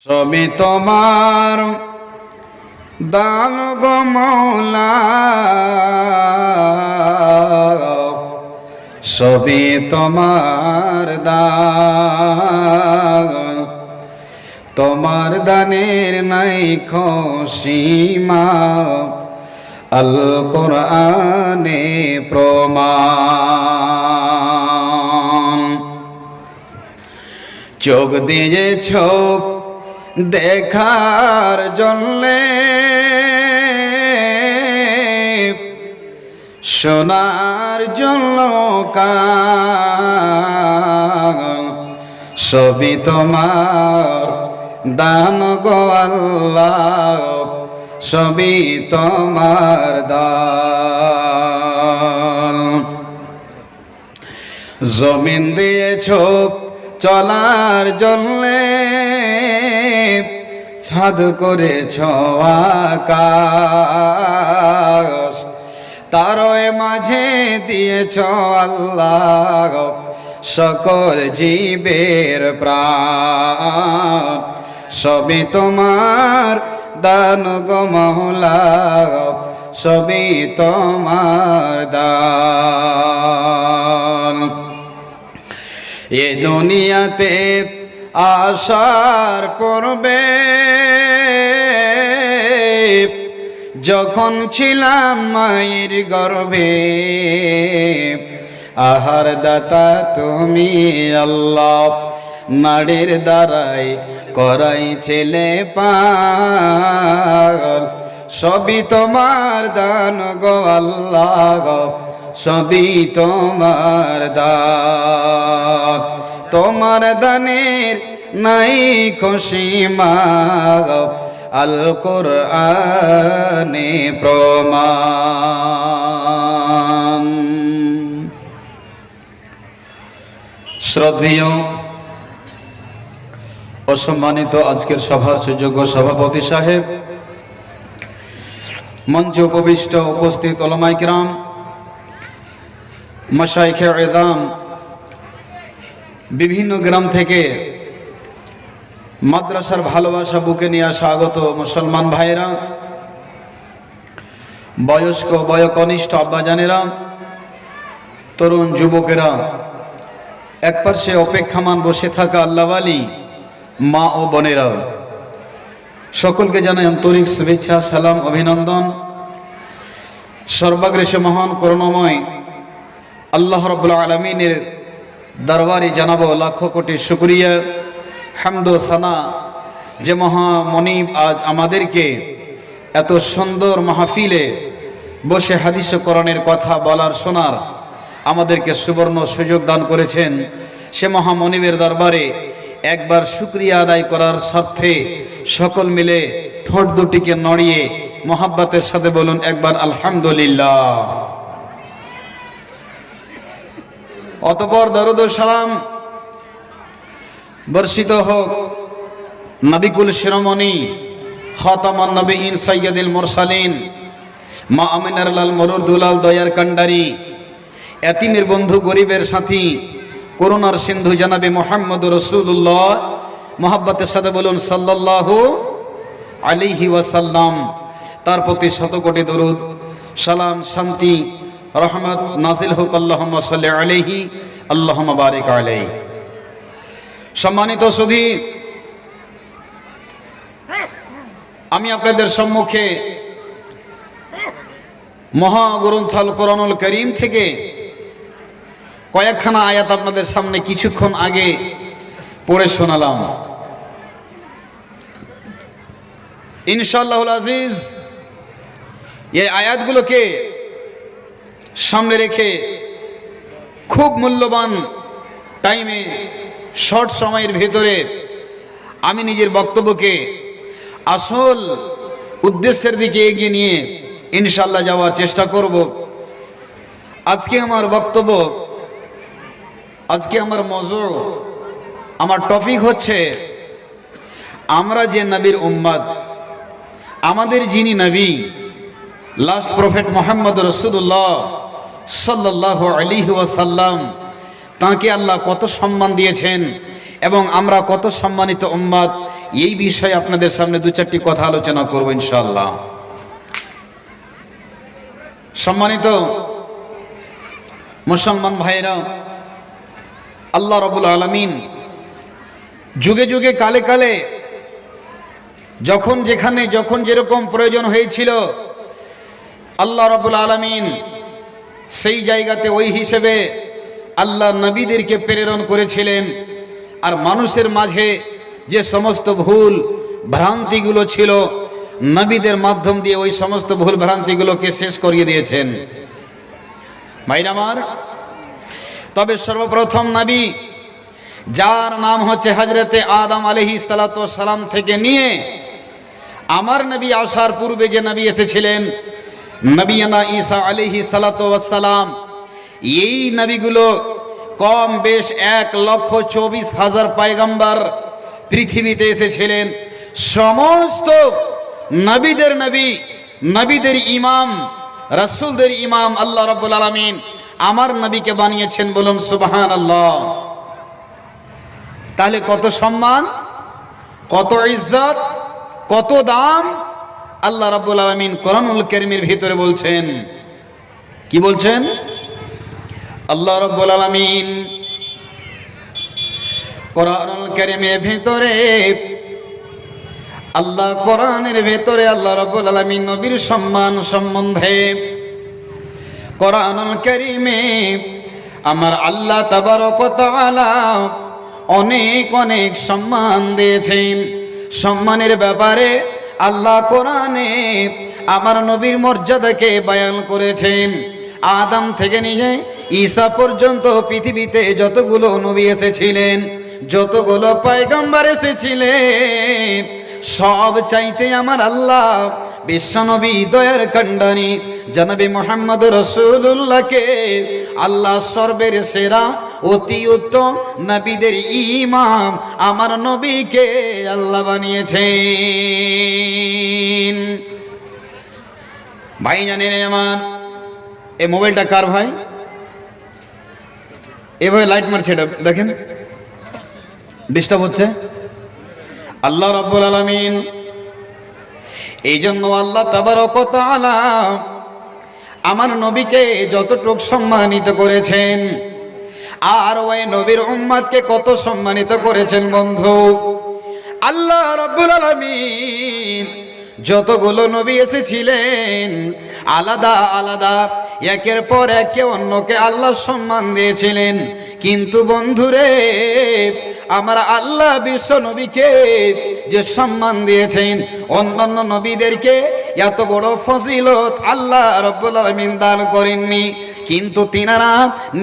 সবই তোমার দান গো মৌলা, সবই তোমার দান, তোমার দানের নাই সীমা, আল কোরআনে প্রমাণ। চোখ দিয়েছ দেখার জন্যে, শোনার জন্য কান, সবই তোমার দান গো আল্লাহ, সবই তোমার দান। জমিন দিয়েছ চলার জন্যে, ছাদ করেছ আকাশ, তারই মাঝে দিয়েছ আল্লাহ সকল জীবের প্রাণ, সবই তোমার দান গো মৌলা, সবই তোমার দান। এ দুনিয়াতে আসার পূর্বে যখন ছিলাম মায়ের গর্ভে, আহার দাতা তুমি আল্লাহ, নাড়ির দ্বারাই করাই ছেলে পাগল, সবই তোমার দান গো আল্লাহ, সবই তোমার দান। তোমার দানের নাই সীমা, আল কোরআনে প্রমাণ। শ্রদ্ধেয় ও সম্মানিত আজকের সভার সুযোগ্য সভাপতি সাহেব, মঞ্চে উপবিষ্ট উপস্থিত উলামায়ে কিরাম, মাশায়েখে ইযাম, বিভিন্ন গ্রাম থেকে মাদ্রাসার ভালোবাসা বুকে নিয়ে আসা আগত মুসলমান ভাইরা, বয়স্ক বয়োকনিষ্ঠ আব্বাজানেরা, তরুণ যুবকেরা, একপাশে অপেক্ষামান বসে থাকা আল্লাহওয়ালি মা ও বোনেরা, সকলকে জানাই আন্তরিক শুভেচ্ছা, সালাম, অভিনন্দন। সর্বাগ্রেসে মহান করুণাময় আল্লাহ রাব্বুল আলামিনের দরবারে জানাবো লাখ কোটি শুকরিয়া, হামদ ও সানা, যে মহামনিব আজ আমাদেরকে এত সুন্দর মাহফিলে বসে হাদিস ও কোরআনের কথা বলার শোনার আমাদেরকে সুবর্ণ সুযোগ দান করেছেন। সে মহামনিবের দরবারে একবার শুকরিয়া আদায় করার স্বার্থে সকল মিলে ঠোঁট দুটিকে নড়িয়ে মোহাব্বতের সাথে বলুন একবার আলহামদুলিল্লাহ। অতঃপর দরুদ ও সালাম বর্ষিত হোক নবিকুল শিরোমণি খাতামান নবীন সৈয়দুল মুরসালিন মা আমিনার লাল মরুর দুলাল দয়ার কান্ডারি, এতিমের বন্ধু, গরিবের সাথী, করুণার সিন্ধু জনাবে মুহাম্মদুর রাসূলুল্লাহ, মোহাব্বতের সাথে বলুন সাল্লাল্লাহু আলাইহি ওয়াসাল্লাম। তার প্রতি শতকোটি দরুদ, সালাম, শান্তি, রহমত নাজিল হোক। আল্লাহুম্মা সাল্লি আলাইহি, আল্লাহুম্মা বারিক আলাইহি। সম্মানিত সুধী, আমি আপনাদের সম্মুখে মহাগ্রন্থ আল কোরআনুল কারীম থেকে কয়েকখানা আয়াত আপনাদের সামনে কিছুক্ষণ আগে পড়ে শোনালাম। ইনশাআল্লাহুল আজিজ এই আয়াতগুলোকে সামনে রেখে খুব মূল্যবান টাইমে, শর্ট সময়ের ভেতরে আমি নিজের বক্তব্যকে আসল উদ্দেশ্যের দিকে এগিয়ে নিয়ে ইনশাআল্লাহ যাওয়ার চেষ্টা করব। আজকে আমার বক্তব্য, আজকে আমার মওজু, আমার টপিক হচ্ছে আমরা যে নবীর উম্মত, আমাদের যিনি নবী লাস্ট প্রফেট মুহাম্মদ রাসূলুল্লাহ সাল্লাল্লাহু আলাইহি ওয়াসাল্লাম, তাকে আল্লাহ কত সম্মান দিয়েছেন এবং আমরা কত সম্মানিত উম্মত, এই বিষয়ে আপনাদের সামনে দু চারটি কথা আলোচনা করব ইনশাআল্লাহ। সম্মানিত মুসলমান ভাইরা, আল্লাহ রাব্বুল আলামিন যুগে যুগে কালে কালে যখন যেখানে যখন যেরকম প্রয়োজন হয়েছিল আল্লাহ রাব্বুল আলামিন সেই জায়গাতে ওই হিসেবে আল্লাহ নবীদেরকে প্রেরণ করেছিলেন। আর মানুষের মাঝে যে সমস্ত ভুল ভ্রান্তিগুলো ছিল নবীদের মাধ্যম দিয়ে ওই সমস্ত ভুল ভ্রান্তিগুলোকে শেষ করিয়ে দিয়েছেন। ভাইরা আমার, তবে সর্বপ্রথম নবী যার নাম হচ্ছে হযরতে আদম আলাইহিস সালাতু ওয়াস সালাম থেকে নিয়ে আমার নবী আসার পূর্বে যে নবী এসেছিলেন নবিয়ানা ঈসা আলাইহিস সালাতু ওয়াস সালাম, এই নবীগুলো কম বেশ 1,24,000 পয়গম্বর পৃথিবীতে এসেছিলেন। সমস্ত নবীদের নবী, নবীদের ইমাম, রাসূলদের ইমাম আল্লাহ রাব্বুল আলামিন আমার নবীকে বানিয়েছেন। বলুন সুবহানাল্লাহ। তাহলে কত সম্মান, কত ইজ্জত, কত দাম আল্লাহ রাব্বুল আলামিন কোরআনুল কারীমের ভিতরে বলছেন। কি বলছেন আল্লাহ রাব্বুল আলামিন কোরআনুল কারীমের ভিতরে? আল্লাহ কোরআনের ভিতরে আল্লাহ রাব্বুল আলামিন নবীর সম্মান সম্বন্ধে কোরআনুল কারীমে আমার আল্লাহ তাবারক ওয়া তাআলা অনেক অনেক সম্মান দিয়েছেন। সম্মানের ব্যাপারে আল্লাহ কোরআনে আমার নবীর মর্যাদাকে বয়ান করেছেন। আদম থেকে নিয়ে ঈসা পর্যন্ত পৃথিবীতে যতগুলো নবী এসেছিলেন, যতগুলো পয়গম্বর এসেছিলেন, সব চাইতে আমার আল্লাহ বিশ্বনবী দয়ার কান্ডারি জনাবে মুহাম্মদ রাসূলুল্লাহকে আল্লাহ সর্বের সেরা অতি উত্তম নবীদের ইমাম আমার নবীকে আল্লাহ বানিয়েছেন। ভাই জানেন আমার এই মোবাইলটা কার ভাই? এভাবে লাইট মারছে, এটা দেখেন ডিস্টার্ব হচ্ছে। আল্লাহ রাব্বুল আলামিন এই জন্য আল্লাহ তাবারক ওয়া তাআলা আমার নবীকে যতটুকু সম্মানিত করেছেন আর ওই নবীর উম্মতকে কত সম্মানিত করেছেন বন্ধু। আল্লাহ রাব্বুল আলামিন যতগুলো নবী এসেছিলেন আলাদা আলাদা একের পর একে অন্যকে আল্লাহ সম্মান দিয়েছিলেন। কিন্তু বন্ধুরে, আমার আল্লাহ বিশ্ব নবীকে যে সম্মান দিয়েছেন, অন্যান্য নবীদেরকে এত বড় ফজিলত আল্লাহ রাব্বুল আলামিন দান করেননি। কিন্তু তিনারা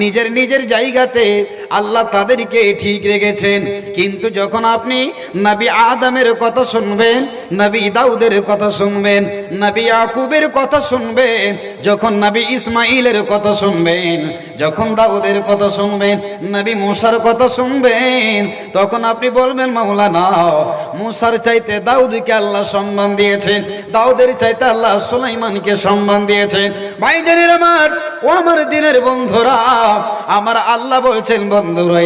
নিজের নিজের জায়গাতে আল্লাহ তাদেরকে ঠিক রেখেছেন। কিন্তু যখন আপনি নবী আদমের কথা শুনবেন, নবী দাউদের কথা শুনবেন, নবী ইয়াকুবের কথা শুনবেন, যখন নবী ইসমাইলের কথা শুনবেন, যখন দাউদের কথা শুনবেন, নবী মুসার কথা শুনবেন, তখন আপনি বলবেন মাওলানা মুসার চাইতে দাউদকে আল্লাহ সম্মান দিয়েছেন, দাউদের চাইতে আল্লাহ সুলাইমানকে সম্মান দিয়েছেন। ভাইজানের আমার, ও আমার দিনের বন্ধুরা, আমার আল্লাহ বলছেন বন্ধুরা,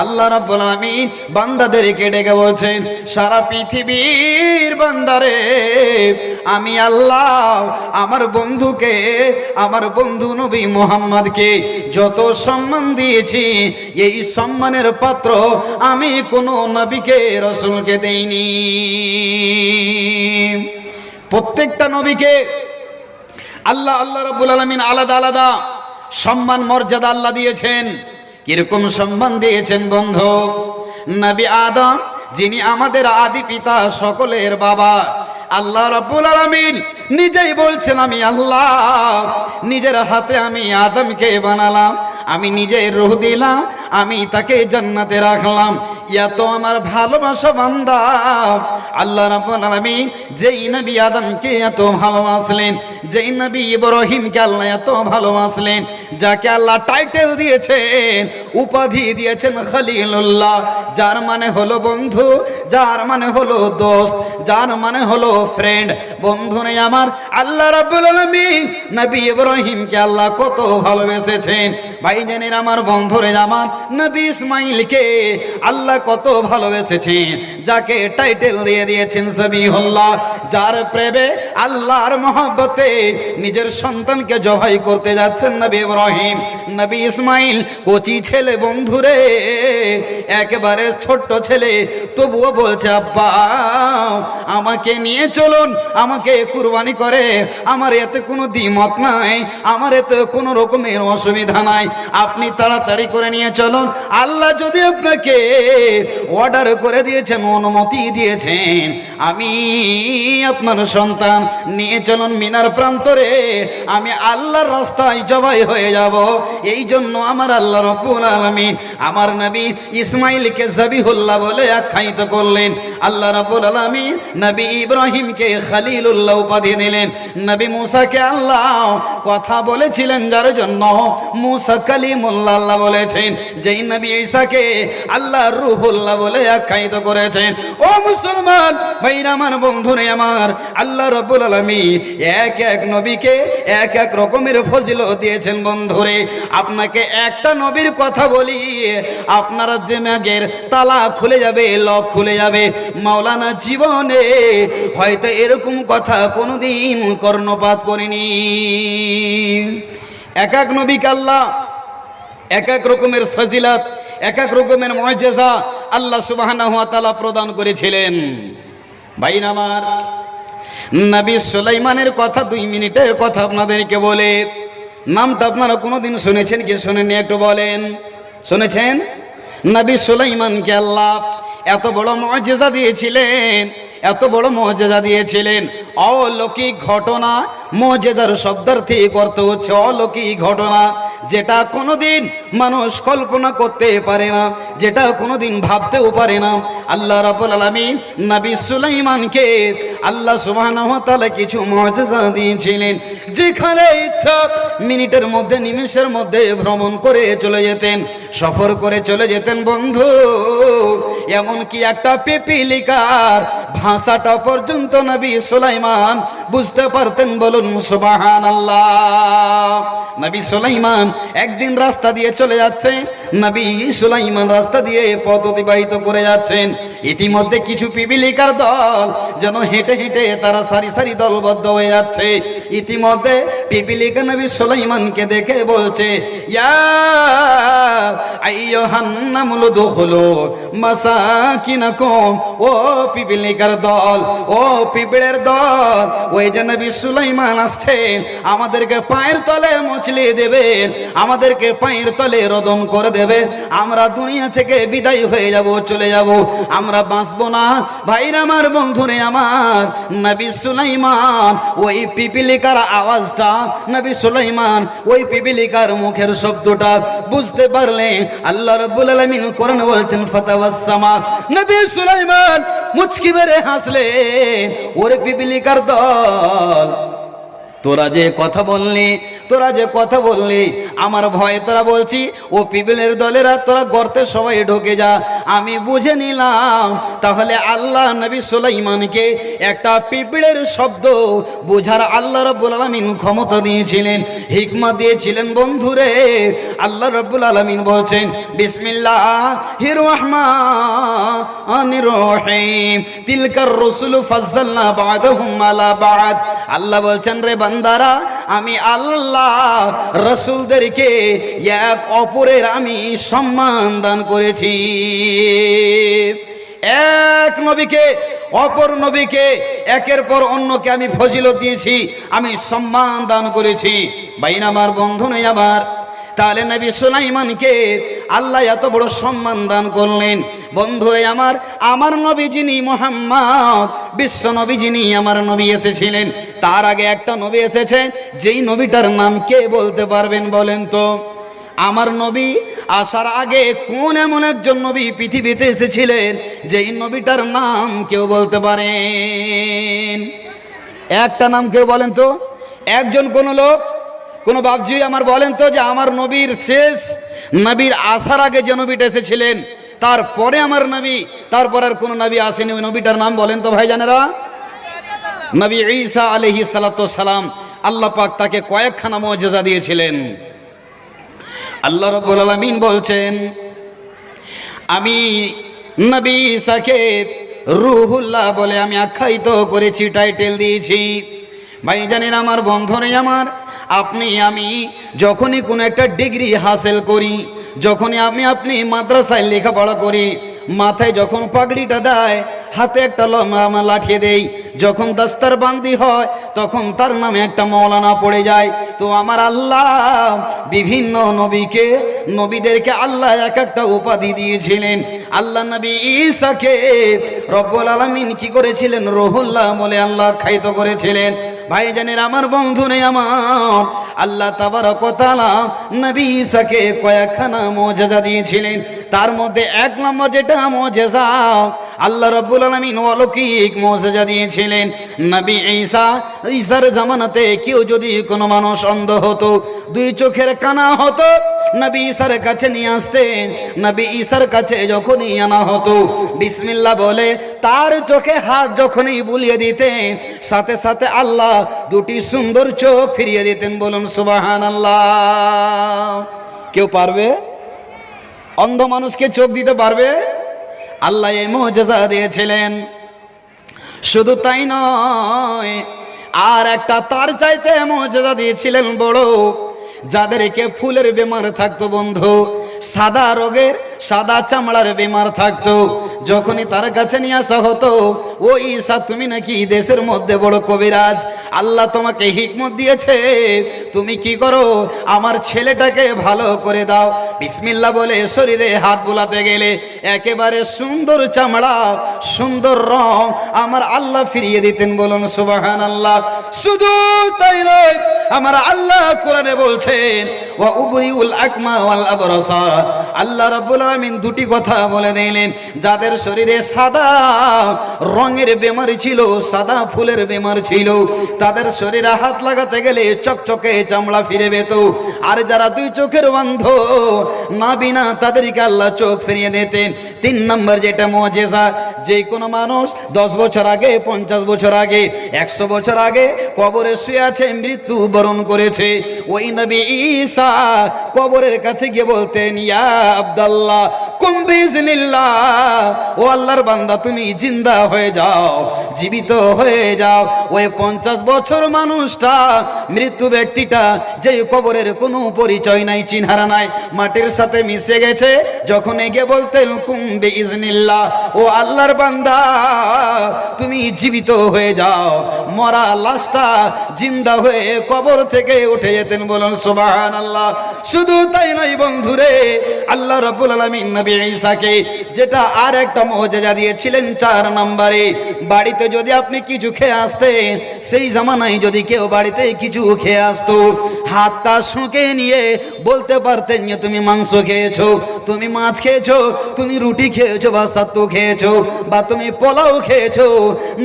আল্লাহ রাব্বুল আলামিন বান্দাদেরকে ডেকে বলছেন, সারা পৃথিবীর বান্দারে আমি আল্লাহ আমার বন্ধুকে, আমার বন্ধু নবী মুহাম্মদকে যত সম্মান দিয়েছি, এই সম্মানের পাত্র আমি কোনো নবীকে রাসূলকে দেইনি। প্রত্যেকটা নবীকে আল্লাহ রাব্বুল আলামিন আলাদা আলাদা সম্মান মর্যাদা আল্লাহ দিয়েছেন। কিরকম সম্মান দিয়েছেন বন্ধু? নবী আদম, যিনি আমাদের আদি পিতা, সকলের বাবা, আল্লাহ রাব্বুল আলামিন নিজেই বলছেন, আমি আল্লাহ নিজের হাতে আমি আদমকে বানালাম, আমি নিজে রূহ দিলাম, আমি তাকে জান্নাতে রাখলাম। এত আমার ভালোবাসা বান্দা আল্লাহ রাব্বুল আলামিন যেই নবী আদমকে এত ভালোবাসলেন, যেই নবী ইব্রাহিমকে আল্লাহ এত ভালোবাসলেন, যাকে আল্লাহ টাইটেল দিয়েছেন, উপাধি দিয়েছেন খলিলুল্লাহ, যার মানে হলো বন্ধু, যার মানে হলো দোস্ত, যার মানে হলো ফ্রেন্ড। বন্ধুরে আমার, আল্লাহ রাব্বুল আলামিন নবী ইব্রাহিমকে আল্লাহ কত ভালোবেসেছেন। ভাইজানের আমার, বন্ধুরে আমার, নবী ইসমাইলকে আল্লাহ কত ভালোবেসেছেন, যাকে টাইটেল দিয়ে দিয়েছেন জবিহুল্লাহ, যার প্রেমে আল্লাহর মহব্বতে নিজের সন্তানকে জবাই করতে যাচ্ছেন নবী ইব্রাহিম। নবী ইসমাইল কচি ছেলে বন্ধুরে, একেবারে ছোট্ট ছেলে, তবুও বলছে আব্বা আমাকে নিয়ে চলুন, আমাকে কুরবানি করে, আমার এতে কোনো দ্বিমত নাই, আমার এতে কোনো রকমের অসুবিধা নাই, আপনি তাড়াতাড়ি করে নিয়ে চলুন। আল্লাহ যদি আপনাকে অর্ডার করে দিয়েছেন, অনুমতি দিয়েছেন, আমি আপনার সন্তান নিয়ে চলুন মিনার প্রান্তরে, আমি আল্লাহর রাস্তায় জবাই হয়ে যাব। এই জন্য আমার আল্লাহ রাব্বুল আলামিন আমার নবী ইসমাইলকে জবিহুল্লাহ বলে আখ্যায়িত করলেন। আল্লাহ রাব্বুল আলামিন নবী ইব্রাহিমকে খলিলুল্লাহ উপাধি দিলেন। নবী মুসাকে আল্লাহ কথা বলেছিলেন, যার জন্য মুসা কালিমুল্লাহ আল্লাহ বলেছেন। যেই নবী ঈসাকে আল্লাহ রূহুল্লাহ বলে আখ্যায়িত করেছেন। ও মুসলমান ভাইরা আমার, বন্ধুরে আমার, আল্লাহ রাব্বুল আলামিন এক এক নবীকে এক এক রকমের ফজিলত দিয়েছেন। বন্ধুরে, আপনাকে একটা নবীর কথা বলি, আপনার দিমাগের তালা খুলে যাবে, লক খুলে যাবে। মাওলানা জীবনে হয়তো এরকম কথা কোনোদিন কর্ণপাত করেনি। এক এক নবীকে আল্লাহ এক এক রকমের ফজিলত, এক এক রকমের মুআজিজা আল্লাহ সুবহানাহু ওয়া তাআলা প্রদান করেছিলেন। ভাইরা আমার, নবী সুলাইমানের কথা 2 মিনিটের কথা আপনাদেরকে বলে, নামটা আপনারা কোনোদিন শুনেছেন কি শুনেননি একটু বলেন? শুনেছেন? নবী সুলাইমানকে আল্লাহ এত বড় মুআজিজা দিয়েছিলেন, এত বড় মুআজিজা দিয়েছিলেন। অলৌকিক ঘটনা, মুআজিজার শব্দার্থী অর্থ হচ্ছে অলৌকিক ঘটনা, যেটা কোনোদিন মানুষ কল্পনা করতে পারে না, যেটা কোনোদিন ভাবতেও পারে না। আল্লাহ রাব্বুল আলামিন নবী সুলাইমানকে আল্লাহ সুবহানাহু ওয়া তাআলা কিছু মুআজিজা দিয়েছিলেন, যেখানে ইচ্ছা মিনিটের মধ্যে, নিমেষের মধ্যে ভ্রমণ করে চলে যেতেন, সফর করে চলে যেতেন। বন্ধু, এমনকি একটা পিপিলিকার ভাষাটা পর্যন্ত নবী সুলাইমান বুঝতে পারতেন। বলুন সুবহানাল্লাহ। নবী সুলাইমান একদিন রাস্তা দিয়ে চলে যাচ্ছে, নবী সুলাইমান রাস্তা দিয়ে পথ অতিবাহিত করে যাচ্ছেন। ইতিমধ্যে কিছু পিপিলিকার দল যেন হেঁটে হেঁটে তারা সারি সারি দলবদ্ধ হয়ে যাচ্ছে। ইতিমধ্যে পিপিলিকা নবী সুলাইমানকে দেখে বলছে, ইয়া আইয়ুহান নামলু দুখুলু মাসাকিনাকুম, ও পিপিলিকার দল, ও পিঁপড়ের দল, ওই যে নবী সুলাইমান আসছেন, আমাদেরকে পায়ের তলে মুচলে দেবেন, আমাদেরকে পায়ের তলে রদন করে দেবে, আমরা দুনিয়া থেকে বিদায় হয়ে যাব, চলে যাব, আমরা বাঁচবো না। ভাইরা আমার, বন্ধুরে আমার, নবী সুলাইমান ওই পিপিলিকার আওয়াজটা, নবী সুলাইমান ওই পিপিলিকার মুখের শব্দটা বুঝতে পারলেন। আল্লাহ রাব্বুল আলামিন কোরআনে বলছেন ফাতাবাসসামা, নবী সুলাইমান মুচকি মেরে হাসলেন। ওরে পিপিলিকার দল, তোরা যে কথা বললি, তোরা যে কথা বললি, আমার ভয়ে তোরা বলছি ও পিপলের দলেরা তোরা গর্তে সবাই ঢোকে যা। আমি বুঝে নিলাম তাহলে আল্লাহ নবী সুলাইমানকে একটা পিপড়ের শব্দ বোঝার আল্লাহ রাব্বুল আলামিন ক্ষমতা দিয়েছিলেন, হিকমত দিয়েছিলেন। বন্ধুরে, আল্লাহ রাব্বুল আলামিন বলছেন বিসমিল্লাহির রহমানির রহিম, তিলকার রাসূলু ফাজ্জালনা বা'দাহুম আলা বা'দ। আল্লাহ বলছেন, রে বান্দারা, আমি আল্লাহ রাসূলদেরকে এক অপরের আমি সম্মান দান করেছি। এক নবীকে অপর নবীকে একের পর অন্যকে আমি ফজিলত দিয়েছি, আমি সম্মান দান করেছি। ভাইরা আমার, বন্ধু নই আমার, তাহলে নবী সুলাইমানকে আল্লাহ এত বড় সম্মান দান করলেন। বন্ধুরে আমার, আমার নবী যিনি মুহাম্মদ, বিশ্ব নবী যিনি আমার নবী এসেছিলেন, তার আগে একটা নবী এসেছে, যেই নবীটার নাম কে বলতে পারবেন বলেন তো? আমার নবী আসার আগে কোন এমন একজন নবী পৃথিবীতে এসেছিলেন যেই নবীটার নাম কেউ বলতে পারেন? একটা নাম কেউ বলেন তো? একজন কোন লোক কোন বাপজি আমার বলেন তো যে আমার নবীর শেষ নবীর আসার আগে যে নবীটা এসেছিলেন তারপরে আমার নবী, তারপর আর কোন নবী আসেনি, ওই নবীটার নাম বলেন তো ভাইজানেরা? নবী ঈসা আলাইহিস সালাতু সালাম। আল্লাহ পাক তাকে কয়েকখানা মুজিজা দিয়েছিলেন। আল্লাহ রাব্বুল আলামিন বলছেন, আমি নবী ঈসাকে রূহুল্লাহ বলে আমি আখ্যায়িত করেছি, টাইটেল দিয়েছি। ভাইজানের আমার, বন্ধুরে আমার, আপনি আমি যখনই কোনো একটা ডিগ্রি হাসিল করি, যখনই আপনি মাদ্রাসায় লেখাপড়া করি, মাথায় যখন পাগড়িটা দেয়, হাতে একটা লাঠি দেই, যখন দস্তার বান্দি হয় তখন তার নামে একটা মৌলানা পড়ে যায়। তো আমার আল্লাহ বিভিন্ন নবীদেরকে আল্লাহ এক একটা উপাধি দিয়েছিলেন। আল্লাহ নবী ঈসাকে রব্বুল আলামিন কি করেছিলেন? রূহুল্লাহ বলে আল্লাহ আখ্যায়িত করেছিলেন। ভাইজানের আমার, বন্ধুরে আমার, আল্লাহ তাবারক ওয়া তাআলা নবী ঈসাকে কয়েকখানা মুজিজা দিয়েছিলেন। তার মধ্যে এক নম্বর যেটা মুজিজা, আল্লাহ রাব্বুল আলামিন অলৌকিক মুজিজা দিয়েছিলেন। নবী ঈসার জামানাতে কেউ যদি কোনো মানুষ অন্ধ হতো, দুই চোখের কানা হতো, নবী ঈসার কাছে নিয়ে আসতেন। নবী ঈসার কাছে যখনই আনা হতো, বিসমিল্লাহ বলে তার চোখে হাত যখনই বুলিয়ে দিতেন, সাথে সাথে আল্লাহ দুটি সুন্দর চোখ ফিরিয়ে দিতেন। বলুন সুবহানাল্লাহ। কেউ পারবে? অন্ধ মানুষকে চোখ দিতে পারবে? আল্লাহ এই মুজিজা দিয়েছিলেন। শুধু তাই নয়, আর একটা তার চাইতে মুজিজা দিয়েছিলেন বড়। যাদেরকে ফুলের বেমার থাকতো বন্ধু, সাদা রোগের, সাদা চামড়ার বেমার থাকতো, যখনই তার কাছে নিয়ে আসা হতো, ও ঈসা তুমি নাকি দেশের মধ্যে বড় কবিরাজ, আল্লাহ তোমাকে হিকমত দিয়েছে, তুমি কি করো, আমার ছেলেটাকে ভালো করে দাও। বিসমিল্লাহ বলে শরীরে হাত বুলাতে গেলে একেবারে সুন্দর চামড়া, সুন্দর রং আমার আল্লাহ ফিরিয়ে দিতেন। বলুন সুবহানাল্লাহ। শুধু তাই নয়, আমার আল্লাহ কোরআনে বলছেন, ওয়া উবরিউল আকমা ওয়াল আবরাসা। আল্লাহ রাব্বুল আলামিন দুটি কথা বলে দিলেন, যাদের শরীরে সাদা রঙের বেমারি ছিল, সাদা ফুলের বেমার ছিল, তাদের শরীরে হাত লাগাতে গেলে চকচকে চামড়া ফিরে পেত। আর যারা দুই চোখের অন্ধ, নাবিনা, তাদেরকে আল্লাহ চোখ ফিরিয়ে দিতেন। তিন নম্বর যেটা মুজিজা, যে কোনো মানুষ 10 বছর আগে, 50 বছর আগে, 100 বছর আগে কবরে শুয়ে আছে, মৃত্যু বরণ করেছে, ওই নবী ঈসা কবরের কাছে গিয়ে বলতেন, ইয়া আব্দুল্লাহ কুম বিইজনিল্লাহ, ও আল্লাহর বান্দা তুমি জিন্দা হয়ে যাও, জীবিত হয়ে যাও। ওই 50 বছর মানুষটা, মৃত্যু ব্যক্তিটা, যে কবরের কোনো পরিচয় নাই, চিনহারা নাই, মাটির সাথে মিশে গেছে, যখন এগিয়ে বলতেন কুম বিইজনিল্লাহ, ও আল্লাহর বান্দা তুমি জীবিত হয়ে যাও, মরা লাশটা জিন্দা হয়ে কবর থেকে উঠে যেতেন। বলুন সুবহানাল্লাহ। শুধু তাই নয় বন্ধুরে, আল্লাহ রাব্বুল আলামিন নবী ঈসাকে যেটা আর একটা মুজিজা দিয়েছিলেন 4 নম্বরে, বাড়িতে যদি আপনি কিছু খেয়ে আসতেন, সেই জামানায় যদি কেউ বাড়িতে কিছু খেয়ে আসতো, হাতটা শুঁকে নিয়ে বলতে পারতেন যে তুমি মাংস খেয়েছো, তুমি মাছ খেয়েছো, তুমি রুটি খেয়েছো, বা সাত্তু খেয়েছো, বা তুমি পোলাও খেয়েছো,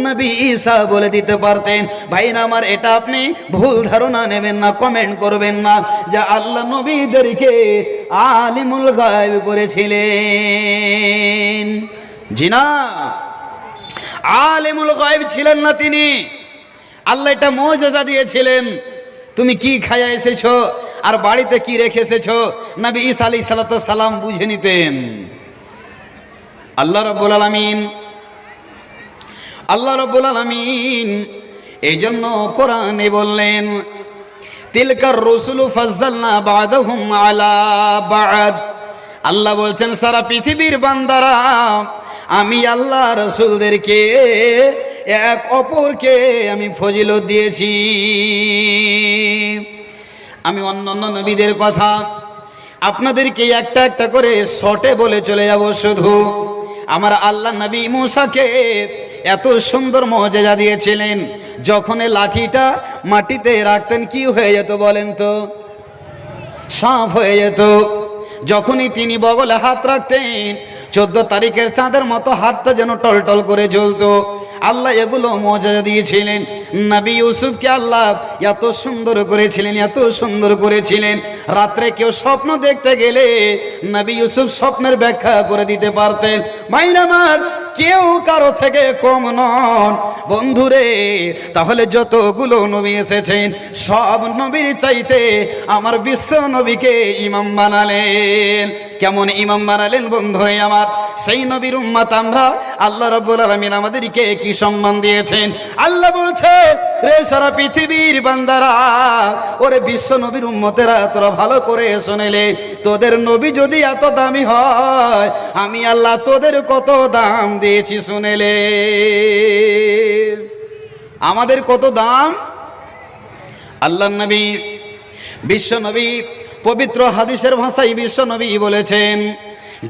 নবী ঈসা বলে দিতে পারতেন। ভাইরা আমার, এটা আপনি ভুল ধারণা নেবেন না, কমেন্ট করবেন না যে আল্লাহ নবীদেরকে আলিমুল গায়ব করেছিলেন। জি না, আলিমুল গায়ব ছিলেন না তিনি। আল্লাহ এটা মুজিজা দিয়েছিলেন। তুমি কি খাইয়া এসেছো আর বাড়িতে কি রেখে এসেছো, নবী ঈসা আলাইহিস সালাতু সালাম বুঝে নিতেন। আল্লাহ রাব্বুল আলামিন এই জন্য কোরআনে বললেন, তিলকার রসুলু ফাজ্জালনা বা'দাহুম আলা বা'দ। আল্লাহ বলছেন, সারা পৃথিবীর বান্দারা, আমি আল্লাহ রাসূলদেরকে এক অপরকে আমি ফজিলত দিয়েছি। আমি অন্যান্য নবীদের কথা আপনাদেরকে একটা একটা করে শর্টে বলে চলে যাব। শুধু আমার আল্লাহ নবী মুসাকে এত সুন্দর মুজিজা দিয়েছিলেন, যখন লাঠিটা মাটিতে রাখতেন কি হয়ে যেত বলেন তো? সাপ হয়ে যেত। যখনই তিনি বগলে হাত রাখতেন, 14 তারিখের চাঁদের মতো হাতটা যেন টলটল করে জ্বলতো। আল্লাহ এগুলো মজা দিয়েছিলেন। নবী ইউসুফকে আল্লাহ এত সুন্দর করেছিলেন, এত সুন্দর করেছিলেন। রাত্রে কেউ স্বপ্ন দেখতে গেলে নবী ইউসুফ স্বপ্নের ব্যাখ্যা করে দিতে পারতেন। ভাইরা আমার, কেউ কারো থেকে কম নন বন্ধুরে। তাহলে যতগুলো নবী এসেছেন সব নবীর চাইতে আমার বিশ্ব নবীকে ইমাম বানালেন। কেমন ইমাম বানালেন বন্ধুরে আমার? সেই নবীর উম্মত আমরা। আল্লাহ রাব্বুল আলামিন আমাদেরকে কি সম্মান দিয়েছেন। আল্লাহ বলছে, রে সারা পৃথিবীর বান্দারা, ওরে বিশ্ব নবীর উম্মতেরা, তোরা ভালো করে শুনেলে, তোদের নবী যদি এত দামি হয়, আমি আল্লাহ তোদের কত দাম দিয়েছি শুনেলে। আমাদের কত দাম। আল্লাহর নবী, বিশ্ব নবী, পবিত্র হাদিসের ভাষায় বিশ্ব নবী বলেছেন,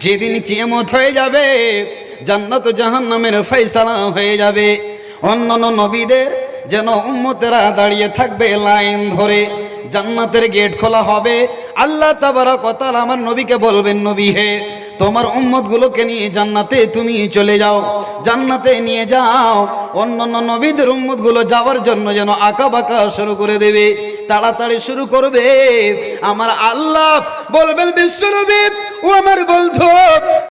যেদিন কিয়ামত হয়ে যাবে, জান্নাত ও জাহান্নামের ফয়সালা হয়ে যাবে, অন্যান্য নবীদের যেন উম্মতেরা দাঁড়িয়ে থাকবে লাইন ধরে, জান্নাতের গেট খোলা হবে। আল্লাহ তাবারক ওয়া তাআলা আমার নবীকে বলবেন, নবী হে, তোমার উম্মতগুলোকে নিয়ে জান্নাতে তুমি চলে যাও, জান্নাতে নিয়ে যাও। অন্যান্য নবীদের উম্মতগুলো যাওয়ার জন্য যেন আঁকা বাঁকা শুরু করে দেবে, তাড়াতাড়ি শুরু করবে। আমার আল্লাহ বলবেন, বিশ্ব নবী ও আমার বন্ধু,